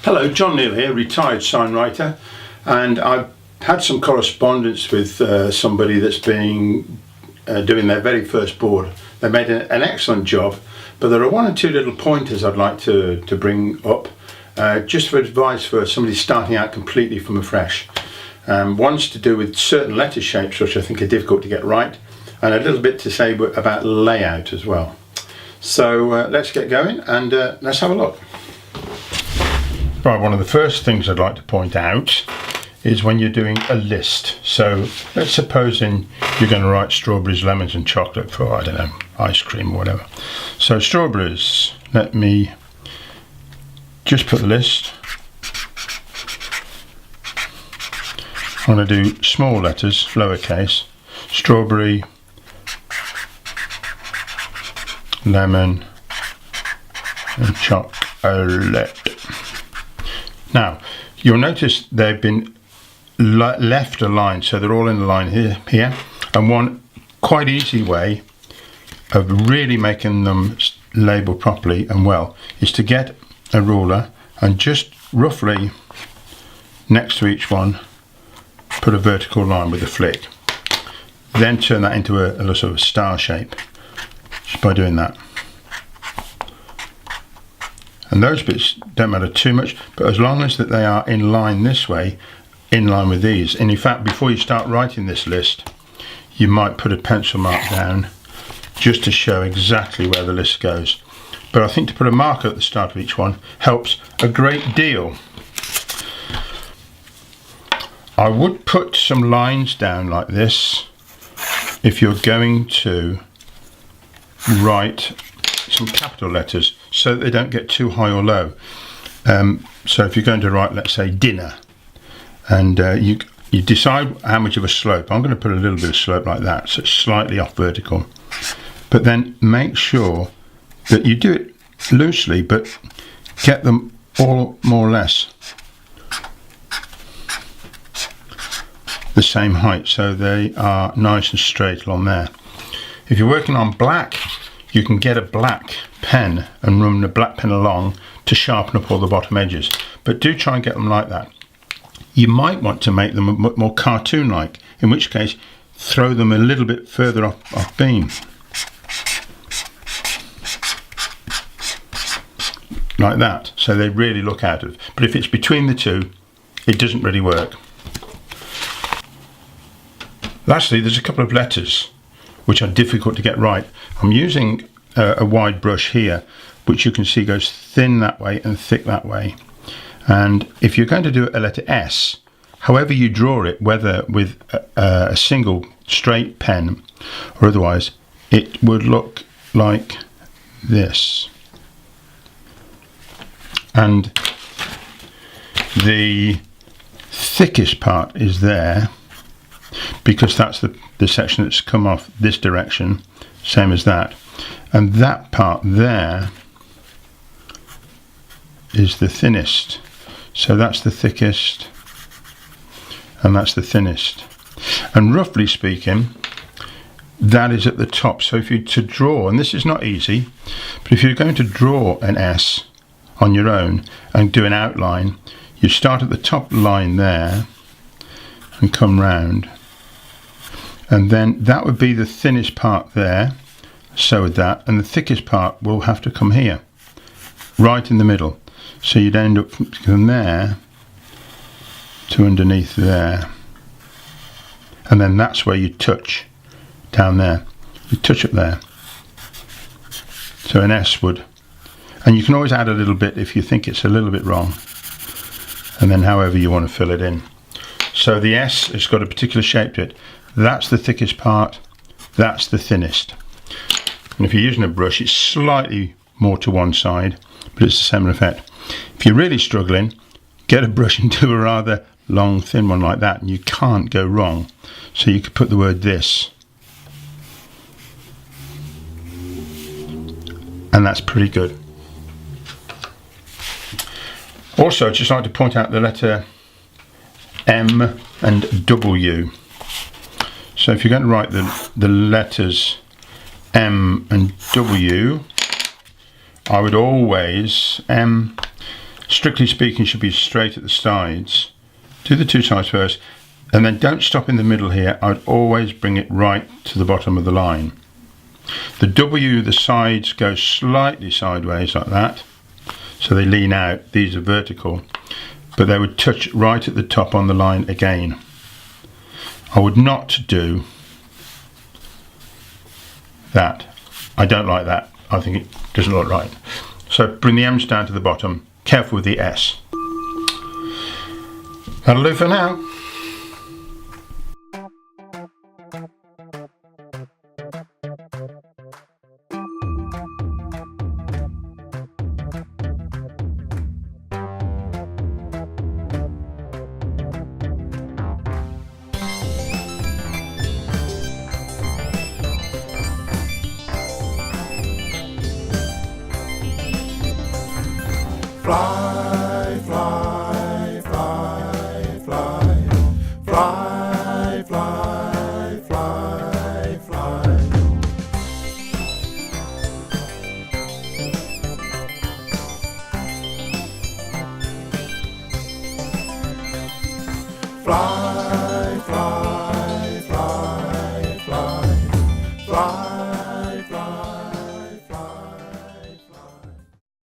Hello, John Neal here, retired signwriter, and I've had some correspondence with somebody that's doing their very first board. They made an excellent job, but there are one or two little pointers I'd like to bring up just for advice for somebody starting out completely from afresh. One's to do with certain letter shapes which I think are difficult to get right, and a little bit to say about layout as well. So let's get going and let's have a look. Right, one of the first things I'd like to point out is when you're doing a list. So let's suppose you're going to write strawberries, lemons and chocolate for, I don't know, ice cream or whatever. So strawberries, let me just put the list. I'm going to do small letters, lowercase, strawberry, lemon and chocolate. Now, you'll notice they've been left aligned, so they're all in the line here. And one quite easy way of really making them label properly and well is to get a ruler and just roughly next to each one put a vertical line with a flick. Then turn that into a sort of star shape just by doing that. And those bits don't matter too much, but as long as that they are in line this way, in line with these. And in fact, before you start writing this list, you might put a pencil mark down just to show exactly where the list goes. But I think to put a marker at the start of each one helps a great deal. I would put some lines down like this if you're going to write some capital letters so that they don't get too high or low. So if you're going to write, let's say, dinner, and you decide how much of a slope. I'm going to put a little bit of slope like that, so it's slightly off vertical. But then make sure that you do it loosely, but get them all more or less the same height, so they are nice and straight along there. If you're working on black, you can get a black pen and run the black pen along to sharpen up all the bottom edges, but do try and get them like that. You might want to make them a bit more cartoon-like, in which case throw them a little bit further off beam, like that, so they really look out of. But if it's between the two, it doesn't really work. Lastly, there's a couple of letters which are difficult to get right. I'm using a wide brush here, which you can see goes thin that way and thick that way. And if you're going to do a letter S, however you draw it, whether with a single straight pen or otherwise, it would look like this. And the thickest part is there, because that's the section that's come off this direction, same as that. And that part there is the thinnest. So that's the thickest, and that's the thinnest. And roughly speaking, that is at the top. So if you to draw, and this is not easy, but if you're going to draw an S on your own and do an outline, you start at the top line there and come round. And then that would be the thinnest part there, so would that, and the thickest part will have to come here, right in the middle. So you'd end up from there to underneath there. And then that's where you touch, down there. You touch up there. So an S would, and you can always add a little bit if you think it's a little bit wrong, and then however you want to fill it in. So the S has got a particular shape to it. That's the thickest part, that's the thinnest. And if you're using a brush, it's slightly more to one side, but it's the same effect. If you're really struggling, get a brush and do a rather long, thin one like that, and you can't go wrong. So you could put the word this, and that's pretty good. Also, I'd just like to point out the letter M and W. So if you're going to write the letters M and W, I would always strictly speaking, should be straight at the sides. Do the two sides first, and then don't stop in the middle here. I'd always bring it right to the bottom of the line. The W, the sides go slightly sideways like that, so they lean out. These are vertical, but they would touch right at the top on the line again. I would not do that. I don't like that. I think it doesn't look right. So bring the M's down to the bottom. Careful with the S. That'll do for now. Fly, fly, fly, fly, fly, fly, fly, fly. Fly.